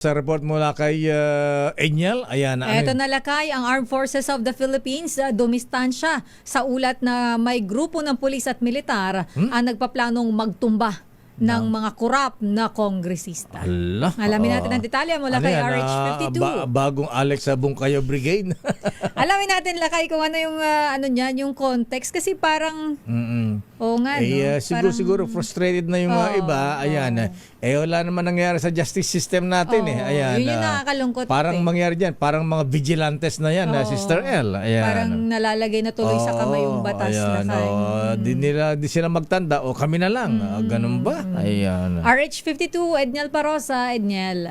Sa report mula kay Enyel, ayan. Eto nalakay ang Armed Forces of the Philippines, dumistansya sa ulat na may grupo ng pulis at militar ang nagpaplanong magtumba ng mga korap na kongresista. Alamin natin ang detalye mula kay RH52. Bagong Alex Bungkayo Brigade. Alamin natin lakay kung ano yung yung context kasi parang oo nga Siguro frustrated na yung mga iba. Ayan. Wala naman nangyari sa justice system natin Ayan. Yun yung nakakalungkot. Parang mangyari diyan, parang mga vigilantes na yan, Sister L. Ayan. Parang nalalagay na tuloy sa kamay yung batas na Di sila magtanda o kami na lang. Ganun ba? Ayan. RH52, Edniel Parosa, Edniel.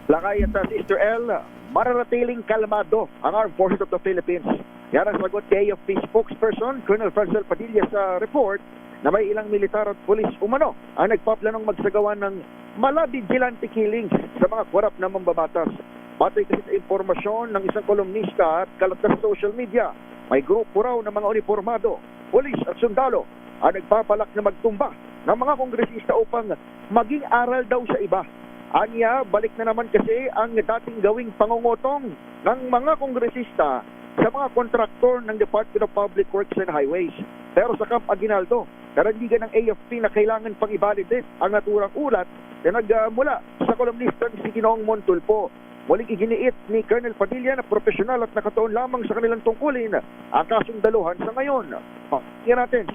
Lakay at Sister L, mararatiling kalmado ang Armed Forces of the Philippines. Yan ang sagot kay AFP spokesperson, Colonel Francel Padilla sa report na may ilang militar at pulis umano ang nagpaplanong magsagawa ng mala-vigilante killings sa mga korap na mambabatas. Batay kasi sa impormasyon ng isang kolumnista at kalat sa social media, may grupo raw ng mga uniformado, pulis at sundalo ang nagpapalak na magtumba ng mga kongresista upang maging aral daw sa iba. Anya, balik na naman kasi ang dating gawing pangungutong ng mga kongresista sa mga kontraktor ng Department of Public Works and Highways. Pero sa Camp Aguinaldo, karandigan ng AFP na kailangan pang i-validate ang naturang ulat na nagmula sa kolumnista ni Ginoong Montulpo. Muling iginiit ni Colonel Padilla na profesional at nakatuon lamang sa kanilang tungkulin ang kasong daluhan sa ngayon. Yan natin.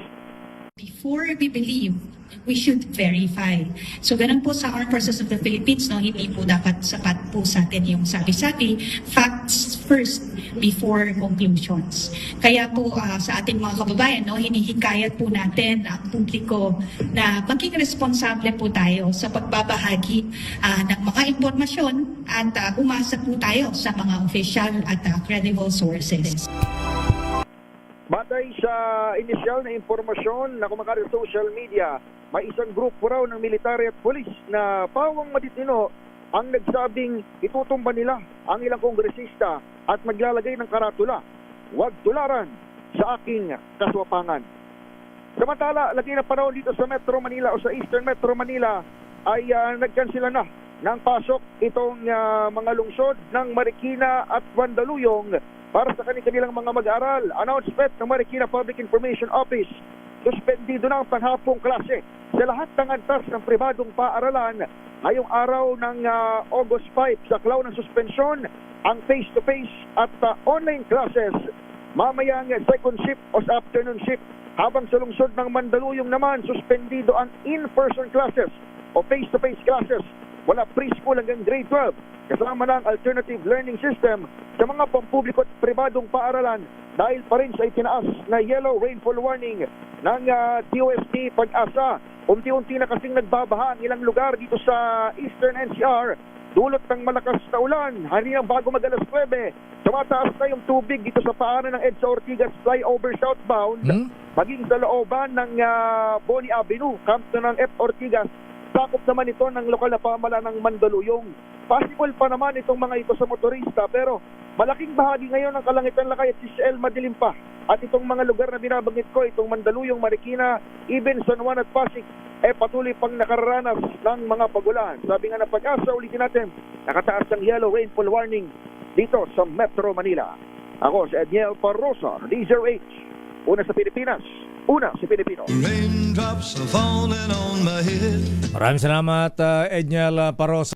Before we believe, we should verify. So ganun po sa Armed Forces of the Philippines, no, hindi po dapat sapat po sa atin yung sabi-sabi, facts first before conclusions. Kaya po sa ating mga kababayan, no, hinihikayat po natin ang publiko na maging responsable po tayo sa pagbabahagi ng mga impormasyon at umasa po tayo sa mga official at credible sources. Batay sa inisyal na impormasyon na kumakalat sa social media, may isang grupo raw ng military at polis na pawang matitino ang nagsabing itutumba nila ang ilang kongresista at maglalagay ng karatula, "Huwag tularan sa aking kaswapangan." Samantala, lagi na panahon dito sa Metro Manila o sa Eastern Metro Manila ay nagkansila na ng pasok itong mga lungsod ng Marikina at Mandaluyong para sa kanilang mga mag-aaral. Announcement ng Marikina Public Information Office, suspendido na ang panghapong klase sa lahat ng antas ng pribadong paaralan ngayong araw ng August 5. Sa klaw ng suspensyon, ang face-to-face at online classes mamayang second shift o sa afternoon shift. Habang sa lungsod ng Mandaluyong naman, suspendido ang in-person classes o face-to-face classes wala preschool hanggang grade 12. Kasama na ang alternative learning system sa mga pampubliko at pribadong paaralan dahil pa rin sa itinaas na yellow rainfall warning ng DOST Pag-asa. Unti-unti na kasing nagbabaha ang ilang lugar dito sa Eastern NCR. Dulot ng malakas na ulan, hanggang bago mag-alas 9, tumataas na yung tubig dito sa paanan ng EDSA Ortigas flyover southbound, maging sa looban ng Boni Avenue, camp na ng F. Ortigas. Sakop naman ito ng lokal na pamahalaan ng Mandaluyong. Possible pa naman itong mga ito sa motorista, pero malaking bahagi ngayon ng Kalangitan, Lakay at CCL madilim pa. At itong mga lugar na binabanggit ko, itong Mandaluyong, Marikina, even San Juan at Pasig, patuloy pang nakararanas ng mga pagulan. Sabi nga ng Pag-asa, ulitin natin, nakataas ang yellow rainfall warning dito sa Metro Manila. Ako si Edniel Parosa, DZRH, una sa Pilipinas, una sa Pilipino. Maraming salamat, Enyel Parosa.